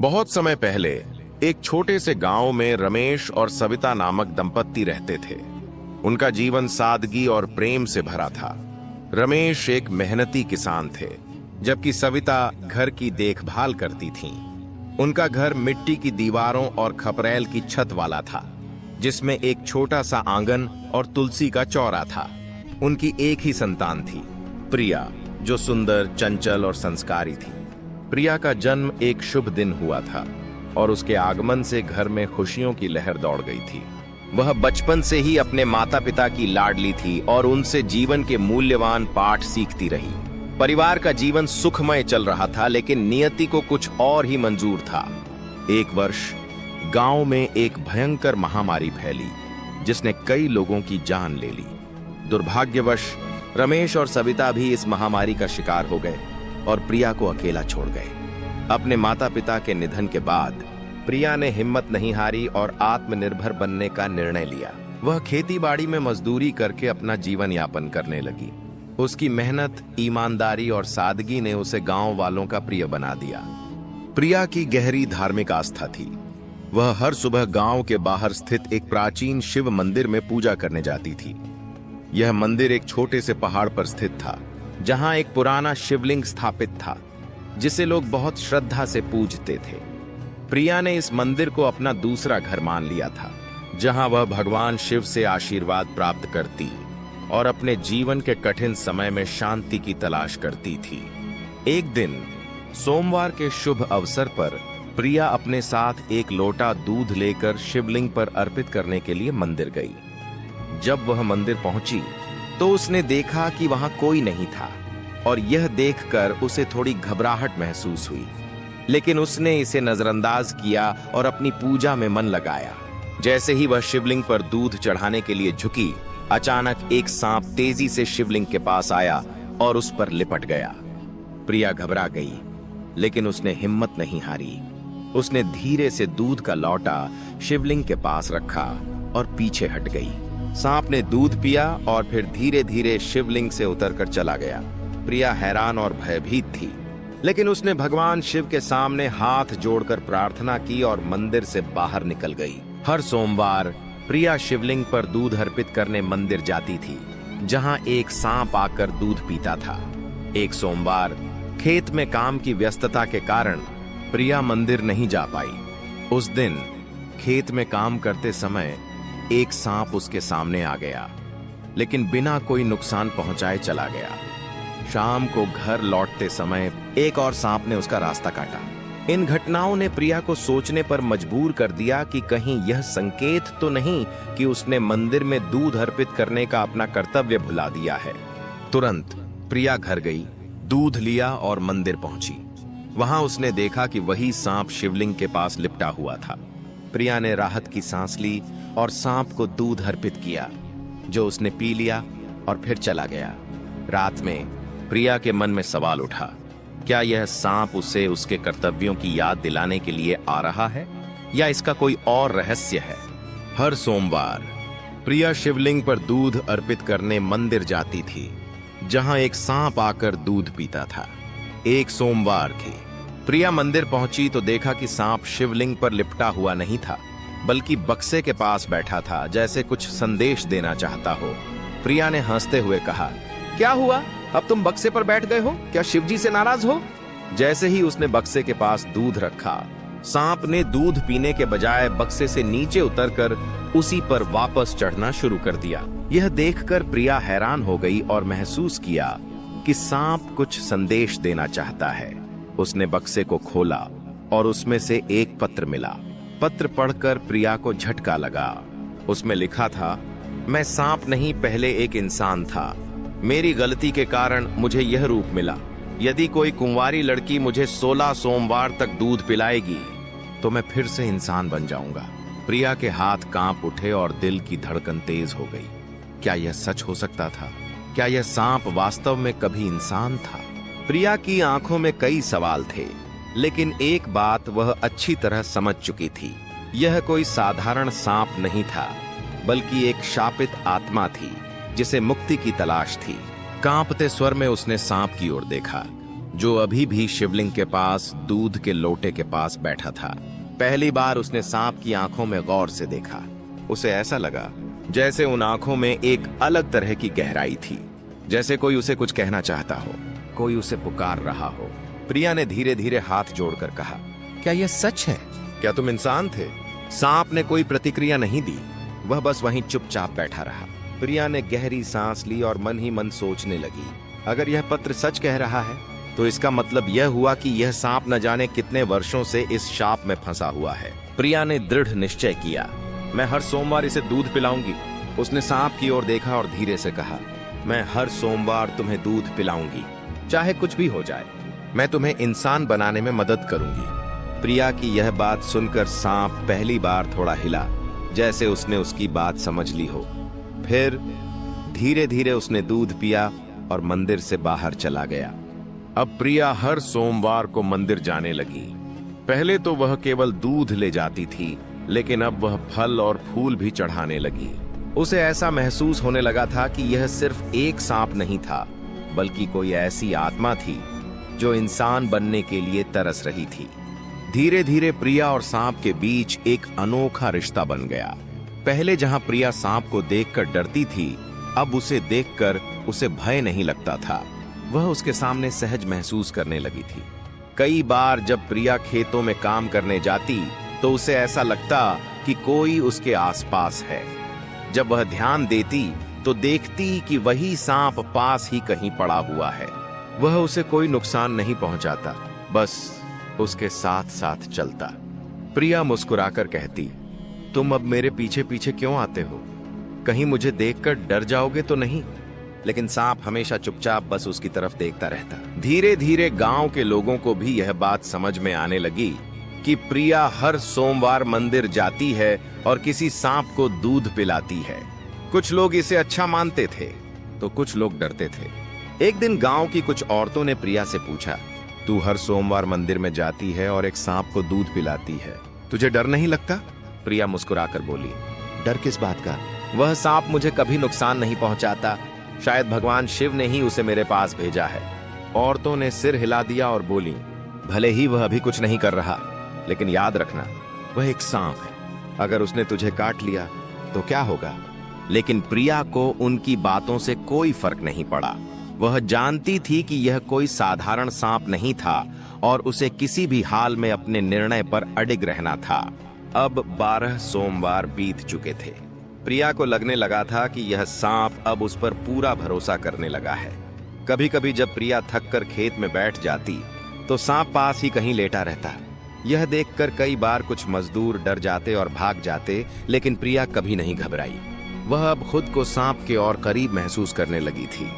बहुत समय पहले एक छोटे से गांव में रमेश और सविता नामक दंपत्ति रहते थे। उनका जीवन सादगी और प्रेम से भरा था। रमेश एक मेहनती किसान थे, जबकि सविता घर की देखभाल करती थीं। उनका घर मिट्टी की दीवारों और खपरेल की छत वाला था, जिसमें एक छोटा सा आंगन और तुलसी का चौरा था। उनकी एक ही संतान थी, प्रिया, जो सुंदर, चंचल और संस्कारी थी। प्रिया का जन्म एक शुभ दिन हुआ था और उसके आगमन से घर में खुशियों की लहर दौड़ गई थी। वह बचपन से ही अपने माता पिता की लाडली थी और उनसे जीवन के मूल्यवान पाठ सीखती रही। परिवार का जीवन सुखमय चल रहा था, लेकिन नियति को कुछ और ही मंजूर था। एक वर्ष गांव में एक भयंकर महामारी फैली, जिसने कई लोगों की जान ले ली। दुर्भाग्यवश रमेश और सविता भी इस महामारी का शिकार हो गए और प्रिया को अकेला छोड़ गए। अपने माता पिता के निधन के बाद प्रिया ने हिम्मत नहीं हारी और आत्मनिर्भर बनने का निर्णय लिया। वह खेतीबाड़ी में मजदूरी करके अपना जीवन यापन करने लगी। उसकी मेहनत, ईमानदारी और सादगी ने उसे गांव वालों का प्रिय बना दिया। प्रिया की गहरी धार्मिक आस्था थी। वह हर सुबह गांव के बाहर स्थित एक प्राचीन शिव मंदिर में पूजा करने जाती थी। यह मंदिर एक छोटे से पहाड़ पर स्थित था, जहां एक पुराना शिवलिंग स्थापित था, जिसे लोग बहुत श्रद्धा से पूजते थे। प्रिया ने इस मंदिर को अपना दूसरा घर मान लिया था, जहां वह भगवान शिव से आशीर्वाद प्राप्त करती और अपने जीवन के कठिन समय में शांति की तलाश करती थी। एक दिन सोमवार के शुभ अवसर पर प्रिया अपने साथ एक लोटा दूध लेकर शिवलिंग पर अर्पित करने के लिए मंदिर गई। जब वह मंदिर पहुंची तो उसने देखा कि वहां कोई नहीं था और यह देखकर उसे थोड़ी घबराहट महसूस हुई, लेकिन उसने इसे नजरअंदाज किया और अपनी पूजा में मन लगाया। जैसे ही वह शिवलिंग पर दूध चढ़ाने के लिए झुकी, अचानक एक सांप तेजी से शिवलिंग के पास आया और उस पर लिपट गया। प्रिया घबरा गई, लेकिन उसने हिम्मत नहीं हारी। उसने धीरे से दूध का लौटा शिवलिंग के पास रखा और पीछे हट गई। सांप ने दूध पिया और फिर धीरे धीरे शिवलिंग से उतरकर चला गया। प्रिया हैरान और भयभीत थी, लेकिन उसने भगवान शिव के सामने हाथ जोड़कर प्रार्थना की और मंदिर से बाहर निकल गई। हर सोमवार प्रिया शिवलिंग पर दूध अर्पित करने मंदिर जाती थी, जहां एक सांप आकर दूध पीता था। एक सोमवार खेत में काम की व्यस्तता के कारण प्रिया मंदिर नहीं जा पाई। उस दिन खेत में काम करते समय एक सांप उसके सामने आ गया, लेकिन बिना कोई नुकसान पहुंचाए चला गया। शाम को घर लौटते समय एक और सांप ने उसका रास्ता काटा। इन घटनाओं ने प्रिया को सोचने पर मजबूर कर दिया कि कहीं यह संकेत तो नहीं कि उसने मंदिर में दूध अर्पित करने का अपना कर्तव्य भुला दिया है। तुरंत प्रिया घर गई, दूध लिया और मंदिर पहुंची। वहां उसने देखा कि वही सांप शिवलिंग के पास लिपटा हुआ था। प्रिया ने राहत की सांस ली और सांप को दूध अर्पित किया, जो उसने पी लिया और फिर चला गया। रात में प्रिया के मन में सवाल उठा, क्या यह सांप उसे उसके कर्तव्यों की याद दिलाने के लिए आ रहा है या इसका कोई और रहस्य है? हर सोमवार प्रिया शिवलिंग पर दूध अर्पित करने मंदिर जाती थी, जहां एक सांप आकर दूध पीता था। एक सोमवार थी, प्रिया मंदिर पहुंची तो देखा कि सांप शिवलिंग पर लिपटा हुआ नहीं था, बल्कि बक्से के पास बैठा था, जैसे कुछ संदेश देना चाहता हो। प्रिया ने हंसते हुए कहा, क्या हुआ, अब तुम बक्से पर बैठ गए हो? क्या शिवजी से नाराज हो? जैसे ही उसने बक्से के पास दूध रखा, सांप ने दूध पीने के बजाय बक्से से नीचे उतरकर उसी पर वापस चढ़ना शुरू कर दिया। यह देखकर प्रिया हैरान हो गई और महसूस किया कि सांप कुछ संदेश देना चाहता है। उसने बक्से को खोला और उसमें से एक पत्र मिला। पत्र पढ़कर प्रिया को झटका लगा। उसमें लिखा था, मैं सांप नहीं, पहले एक इंसान था। मेरी गलती के कारण मुझे यह रूप मिला। यदि कोई कुंवारी लड़की मुझे 16 सोमवार तक दूध पिलाएगी तो मैं फिर से इंसान बन जाऊंगा। प्रिया के हाथ कांप उठे और दिल की धड़कन तेज हो गई। क्या यह सच हो सकता था? क्या यह सांप वास्तव में कभी इंसान था? प्रिया की आंखों में कई सवाल थे, लेकिन एक बात वह अच्छी तरह समझ चुकी थी। यह कोई साधारण सांप नहीं था, बल्कि एक शापित आत्मा थी, जिसे मुक्ति की तलाश थी। कांपते स्वर में उसने सांप की ओर देखा, जो अभी भी शिवलिंग के पास दूध के लोटे के पास बैठा था। पहली बार उसने सांप की आंखों में गौर से देखा। उसे ऐसा लगा जैसे उन आंखों में एक अलग तरह की गहराई थी, जैसे कोई उसे कुछ कहना चाहता हो, कोई उसे पुकार रहा हो। प्रिया ने धीरे धीरे हाथ जोड़कर कहा, क्या यह सच है? क्या तुम इंसान थे? सांप ने कोई प्रतिक्रिया नहीं दी, वह बस वहीं चुपचाप बैठा रहा। प्रिया ने गहरी सांस ली और मन ही मन सोचने लगी, अगर यह पत्र सच कह रहा है तो इसका मतलब यह हुआ कि यह सांप न जाने कितने वर्षों से इस शाप में फंसा हुआ है। प्रिया ने दृढ़ निश्चय किया, मैं हर सोमवार इसे दूध पिलाऊंगी। उसने सांप की ओर देखा और धीरे से कहा, मैं हर सोमवार तुम्हें दूध पिलाऊंगी, चाहे कुछ भी हो जाए। मैं तुम्हें इंसान बनाने में मदद करूंगी। प्रिया की यह बात सुनकर सांप पहली बार थोड़ा हिला, जैसे उसने उसकी बात समझ ली हो। फिर धीरे धीरे उसने दूध पिया और मंदिर से बाहर चला गया। अब प्रिया हर सोमवार को मंदिर जाने लगी। पहले तो वह केवल दूध ले जाती थी, लेकिन अब वह फल और फूल भी चढ़ाने लगी। उसे ऐसा महसूस होने लगा था कि यह सिर्फ एक सांप नहीं था, बल्कि कोई ऐसी आत्मा थी जो इंसान बनने के लिए तरस रही थी। धीरे धीरे प्रिया और सांप के बीच एक अनोखा रिश्ता बन गया। पहले जहां प्रिया सांप को देखकर डरती थी, अब उसे देखकर उसे भय नहीं लगता था। वह उसके सामने सहज महसूस करने लगी थी। कई बार जब प्रिया खेतों में काम करने जाती तो उसे ऐसा लगता कि कोई उसके आसपास है। जब वह ध्यान देती तो देखती कि वही सांप पास ही कहीं पड़ा हुआ है। वह उसे कोई नुकसान नहीं पहुंचाता, बस उसके साथ साथ चलता। प्रिया मुस्कुराकर कहती, तुम अब मेरे पीछे पीछे क्यों आते हो? कहीं मुझे देखकर डर जाओगे तो नहीं? लेकिन सांप हमेशा चुपचाप बस उसकी तरफ देखता रहता। धीरे धीरे गांव के लोगों को भी यह बात समझ में आने लगी कि प्रिया हर सोमवार मंदिर जाती है और किसी सांप को दूध पिलाती है। कुछ लोग इसे अच्छा मानते थे तो कुछ लोग डरते थे। एक दिन गांव की कुछ औरतों ने प्रिया से पूछा, तू हर सोमवार मंदिर में जाती है और एक सांप को दूध पिलाती है, तुझे डर नहीं लगता? प्रिया मुस्कुराकर बोली, डर किस बात का? वह सांप मुझे कभी नुकसान नहीं पहुंचाता। शायद भगवान शिव ने ही उसे मेरे पास भेजा है। औरतों ने सिर हिला दिया और बोली, भले ही वह अभी कुछ नहीं कर रहा, लेकिन याद रखना वह एक सांप है। अगर उसने तुझे काट लिया तो क्या होगा? लेकिन प्रिया को उनकी बातों से कोई फर्क नहीं पड़ा। वह जानती थी कि यह कोई साधारण सांप नहीं था और उसे किसी भी हाल में अपने निर्णय पर अडिग रहना था। अब 12 सोमवार बीत चुके थे। प्रिया को लगने लगा था कि यह सांप अब उस पर पूरा भरोसा करने लगा है। कभी कभी जब प्रिया थककर खेत में बैठ जाती तो सांप पास ही कहीं लेटा रहता। यह देखकर कई बार कुछ मजदूर डर जाते और भाग जाते, लेकिन प्रिया कभी नहीं घबराई। वह अब खुद को सांप के और करीब महसूस करने लगी थी।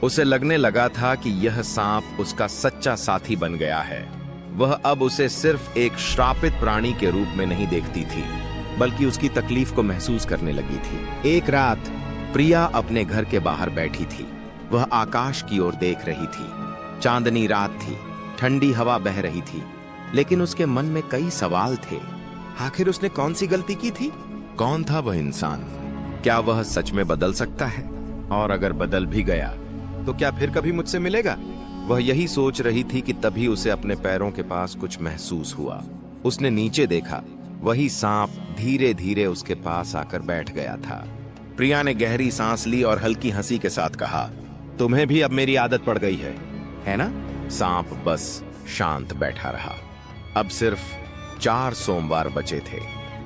उसे लगने लगा था कि यह सांप उसका सच्चा साथी बन गया है। वह अब उसे सिर्फ एक श्रापित प्राणी के रूप में नहीं देखती थी, बल्कि उसकी तकलीफ को महसूस करने लगी थी। एक रात प्रिया अपने घर के बाहर बैठी थी। वह आकाश की ओर देख रही थी। चांदनी रात थी, ठंडी हवा बह रही थी, लेकिन उसके मन में कई सवाल थे। आखिर उसने कौन सी गलती की थी? कौन था वह इंसान? क्या वह सच में बदल सकता है? और अगर बदल भी गया तो क्या फिर कभी मुझसे मिलेगा? वह यही सोच रही थी कि तभी उसे अपने पैरों के पास कुछ महसूस हुआ। उसने नीचे देखा, वही सांप धीरे धीरे उसके पास आकर बैठ गया था। प्रिया ने गहरी सांस ली और हल्की हंसी के साथ कहा, तुम्हें भी अब मेरी आदत पड़ गई है ना? सांप बस शांत बैठा रहा। अब सिर्फ 4 सोमवार बचे थे।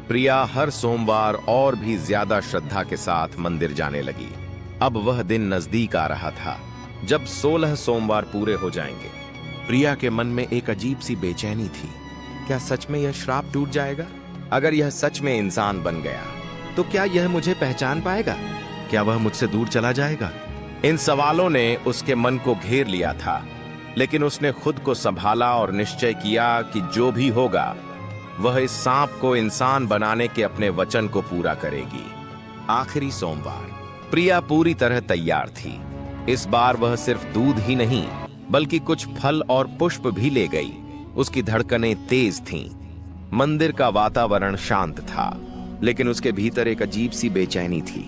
प्रिया हर सोमवार और भी ज्यादा श्रद्धा के साथ मंदिर जाने लगी। अब वह दिन नजदीक आ रहा था जब 16 सोमवार पूरे हो जाएंगे। प्रिया के मन में एक अजीब सी बेचैनी थी। क्या सच में यह श्राप टूट जाएगा? अगर यह सच में इंसान बन गया तो क्या यह मुझे पहचान पाएगा? क्या वह मुझसे दूर चला जाएगा? इन सवालों ने उसके मन को घेर लिया था, लेकिन उसने खुद को संभाला और निश्चय किया कि जो भी होगा वह इस सांप को इंसान बनाने के अपने वचन को पूरा करेगी। आखिरी सोमवार। प्रिया पूरी तरह तैयार थी। इस बार वह सिर्फ दूध ही नहीं, बल्कि कुछ फल और पुष्प भी ले गई। उसकी धड़कनें तेज थीं। मंदिर का वातावरण शांत था, लेकिन उसके भीतर एक अजीब सी बेचैनी थी।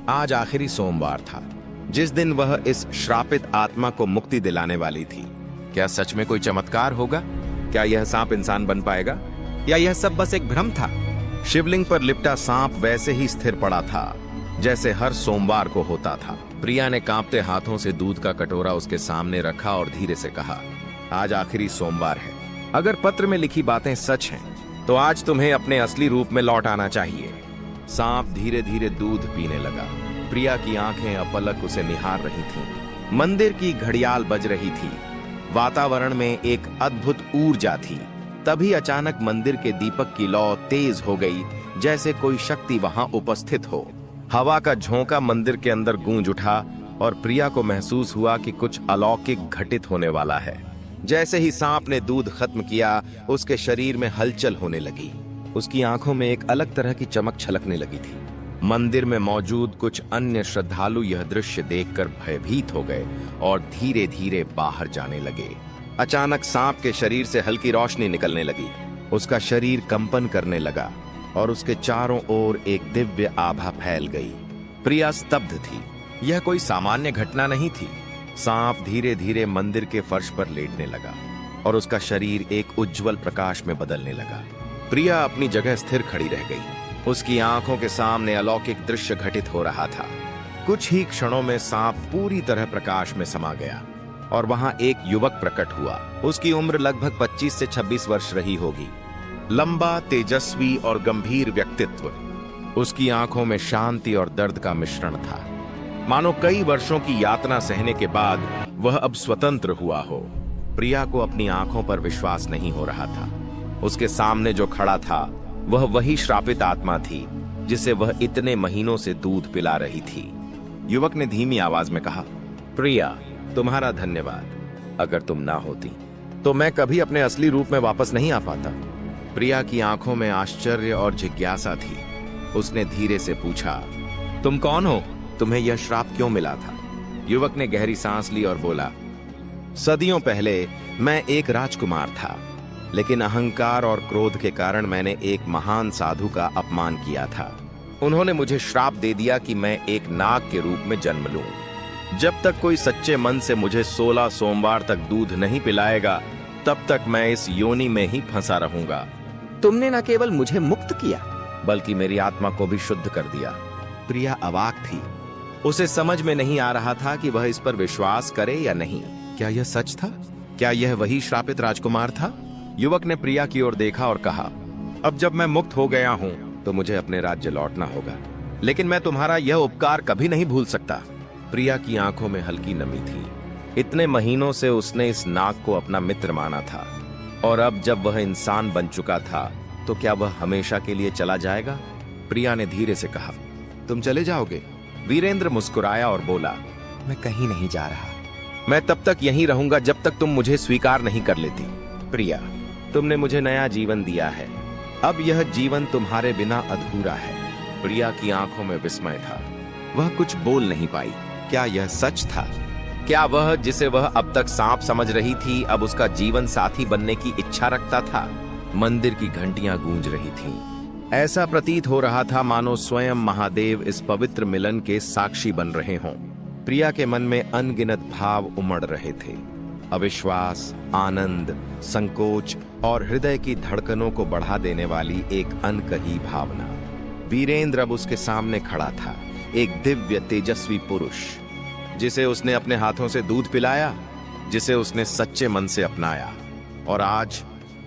आज आखिरी सोमवार था, जिस दिन वह इस श्रापित आत्मा को मुक्ति दिलाने वाली थी। क्या सच में कोई चमत्कार होगा? क्या यह सांप इंसान बन पाएगा, या यह सब बस एक भ्रम था? शिवलिंग पर लिपटा सांप वैसे ही स्थिर पड़ा था जैसे हर सोमवार को होता था। प्रिया ने कांपते हाथों से दूध का कटोरा उसके सामने रखा और धीरे से कहा, आज आखिरी सोमवार है। अगर पत्र में लिखी बातें सच हैं, तो आज तुम्हें अपने असली रूप में लौट आना चाहिए। सांप धीरे धीरे दूध पीने लगा। प्रिया की आंखें अपलक उसे निहार रही थीं। मंदिर की घड़ियाल बज रही थी। वातावरण में एक अद्भुत ऊर्जा थी। तभी अचानक मंदिर के दीपक की लौ तेज हो गई, जैसे कोई शक्ति वहां उपस्थित हो। हवा का झोंका मंदिर के अंदर गूंज उठा और प्रिया को महसूस हुआ कि कुछ अलौकिक घटित होने वाला है। जैसे ही सांप ने दूध खत्म किया, उसके शरीर में हलचल होने लगी। उसकी आंखों में एक अलग तरह की चमक छलकने लगी थी। मंदिर में मौजूद कुछ अन्य श्रद्धालु यह दृश्य देखकर भयभीत हो गए और धीरे धीरे बाहर जाने लगे। अचानक सांप के शरीर से हल्की रोशनी निकलने लगी। उसका शरीर कंपन करने लगा और उसके चारों ओर एक दिव्य आभा फैल गई। प्रिया स्तब्ध थी। यह कोई सामान्य घटना नहीं थी। सांप धीरे धीरे मंदिर के फर्श पर लेटने लगा और उसका शरीर एक उज्जवल प्रकाश में बदलने लगा। प्रिया अपनी जगह स्थिर खड़ी रह गई। उसकी आंखों के सामने अलौकिक दृश्य घटित हो रहा था। कुछ ही क्षणों में सांप पूरी तरह प्रकाश में समा गया और वहां एक युवक प्रकट हुआ। उसकी उम्र लगभग 25 से 26 वर्ष रही होगी। लंबा, तेजस्वी और गंभीर व्यक्तित्व। उसकी आंखों में शांति और दर्द का मिश्रण था, मानो कई वर्षों की यातना सहने के बाद वह अब स्वतंत्र हुआ हो। प्रिया को अपनी आंखों पर विश्वास नहीं हो रहा था। उसके सामने जो खड़ा था वह वही श्रापित आत्मा थी जिसे वह इतने महीनों से दूध पिला रही थी। युवक ने धीमी आवाज में कहा, प्रिया, तुम्हारा धन्यवाद। अगर तुम ना होती तो मैं कभी अपने असली रूप में वापस नहीं आ पाता। प्रिया की आंखों में आश्चर्य और जिज्ञासा थी। उसने धीरे से पूछा, तुम कौन हो? तुम्हें यह श्राप क्यों मिला था? युवक ने गहरी सांस ली और बोला, सदियों पहले मैं एक राजकुमार था, लेकिन अहंकार और क्रोध के कारण मैंने एक महान साधु का अपमान किया था। उन्होंने मुझे श्राप दे दिया कि मैं एक नाग के रूप में जन्म लूं। जब तक कोई सच्चे मन से मुझे 16 सोमवार तक दूध नहीं पिलाएगा, तब तक मैं इस योनि में ही फंसा रहूंगा। तुमने न केवल मुझे मुक्त किया, बल्कि मेरी आत्मा को भी शुद्ध कर दिया। प्रिया अवाक थी। उसे समझ में नहीं आ रहा था कि वह इस पर विश्वास करे या नहीं। क्या यह सच था? क्या यह वही श्रापित राजकुमार था? युवक ने प्रिया की ओर देखा और कहा, अब जब मैं मुक्त हो गया हूं तो मुझे अपने राज्य लौटना होगा, लेकिन मैं तुम्हारा यह उपकार कभी नहीं भूल सकता। प्रिया की आंखों में हल्की नमी थी। इतने महीनों से उसने इस नाग को अपना मित्र माना था, और अब जब वह इंसान बन चुका था तो क्या वह हमेशा के लिए चला जाएगा? प्रिया ने धीरे से कहा, तुम चले जाओगे? वीरेंद्र मुस्कुराया और बोला, मैं कहीं नहीं जा रहा। मैं तब तक यहीं रहूंगा जब तक तुम मुझे स्वीकार नहीं कर लेती। प्रिया, तुमने मुझे नया जीवन दिया है। अब यह जीवन तुम्हारे बिना अधूरा है। प्रिया की आंखों में विस्मय था। वह कुछ बोल नहीं पाई। क्या यह सच था? क्या वह, जिसे वह अब तक सांप समझ रही थी, अब उसका जीवन साथी बनने की इच्छा रखता था? मंदिर की घंटियां गूंज रही थीं। ऐसा प्रतीत हो रहा था मानो स्वयं महादेव इस पवित्र मिलन के साक्षी बन रहे हों। प्रिया के मन में अनगिनत भाव उमड़ रहे थे। अविश्वास, आनंद, संकोच और हृदय की धड़कनों को बढ़ा देने वाली एक अनकही भावना। वीरेंद्र अब उसके सामने खड़ा था, एक दिव्य तेजस्वी पुरुष, जिसे उसने अपने हाथों से दूध पिलाया, जिसे उसने सच्चे मन से अपनाया, और आज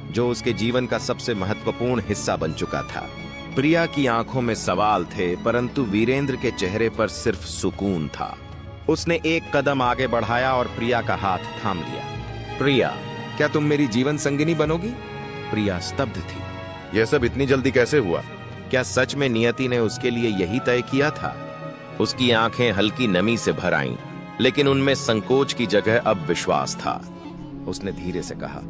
जो उसके जीवन का सबसे महत्वपूर्ण हिस्सा बन चुका था। प्रिया की आंखों में सवाल थे, परंतु वीरेंद्र के चेहरे पर सिर्फ सुकून था। उसने एक कदम आगे बढ़ाया और प्रिया का हाथ थाम लिया। प्रिया, क्या तुम मेरी जीवन संगिनी बनोगी? प्रिया स्तब्ध थी। यह सब इतनी जल्दी कैसे हुआ? क्या सच में नियति ने उसके लिए यही तय किया था? उसकी आंखें हल्की नमी से भर आईं, लेकिन उनमें संकोच की जगह अब विश्वास था। उसने धीरे से कहा,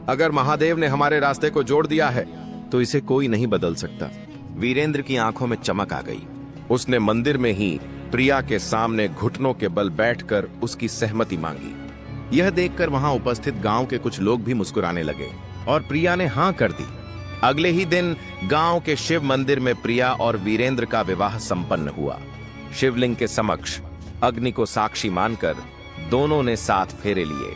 अगर महादेव ने हमारे रास्ते को जोड़ दिया है तो इसे कोई नहीं बदल सकता। वीरेंद्र की आंखों में चमक आ गई। उसने मंदिर में ही प्रिया के सामने घुटनों के बल बैठकर उसकी सहमति मांगी। यह देखकर वहां उपस्थित गांव के कुछ लोग भी मुस्कुराने लगे और प्रिया ने हां कर दी। अगले ही दिन गांव के शिव मंदिर में प्रिया और वीरेंद्र का विवाह संपन्न हुआ। शिवलिंग के समक्ष अग्नि को साक्षी मानकर दोनों ने 7 फेरे लिए।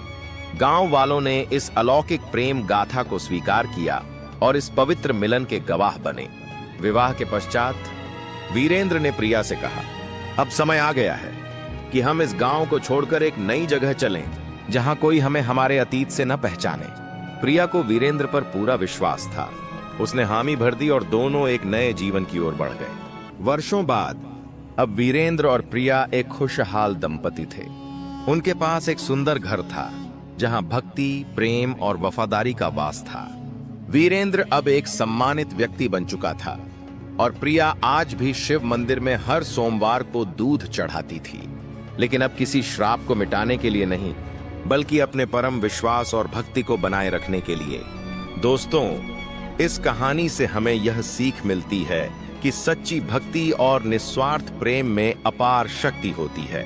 गांव वालों ने इस अलौकिक प्रेम गाथा को स्वीकार किया और इस पवित्र मिलन के गवाह बने। विवाह के पश्चात वीरेंद्र ने प्रिया से कहा, अब समय आ गया है कि हम इस गांव को छोड़कर एक नई जगह चलें, जहां कोई हमें हमारे अतीत से न पहचाने। प्रिया को वीरेंद्र पर पूरा विश्वास था। उसने हामी भर दी और दोनों एक नए जीवन की ओर बढ़ गए। वर्षों बाद अब वीरेंद्र और प्रिया एक खुशहाल दंपति थे। उनके पास एक सुंदर घर था, जहां भक्ति, प्रेम और वफादारी का वास था। वीरेंद्र अब एक सम्मानित व्यक्ति बन चुका था और प्रिया आज भी शिव मंदिर में हर सोमवार को दूध चढ़ाती थी, लेकिन अब किसी श्राप को मिटाने के लिए नहीं, बल्कि अपने परम विश्वास और भक्ति को बनाए रखने के लिए। दोस्तों, इस कहानी से हमें यह सीख मिलती है कि सच्ची भक्ति और निस्वार्थ प्रेम में अपार शक्ति होती है।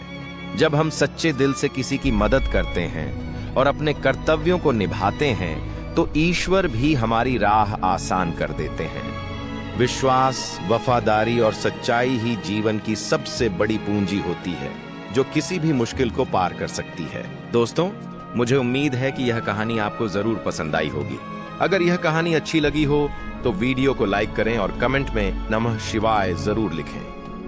जब हम सच्चे दिल से किसी की मदद करते हैं और अपने कर्तव्यों को निभाते हैं, तो ईश्वर भी हमारी राह आसान कर देते हैं। विश्वास, वफादारी और सच्चाई ही जीवन की सबसे बड़ी पूंजी होती है, जो किसी भी मुश्किल को पार कर सकती है। दोस्तों, मुझे उम्मीद है कि यह कहानी आपको जरूर पसंद आई होगी। अगर यह कहानी अच्छी लगी हो तो वीडियो को लाइक करें और कमेंट में नमः शिवाय जरूर लिखें।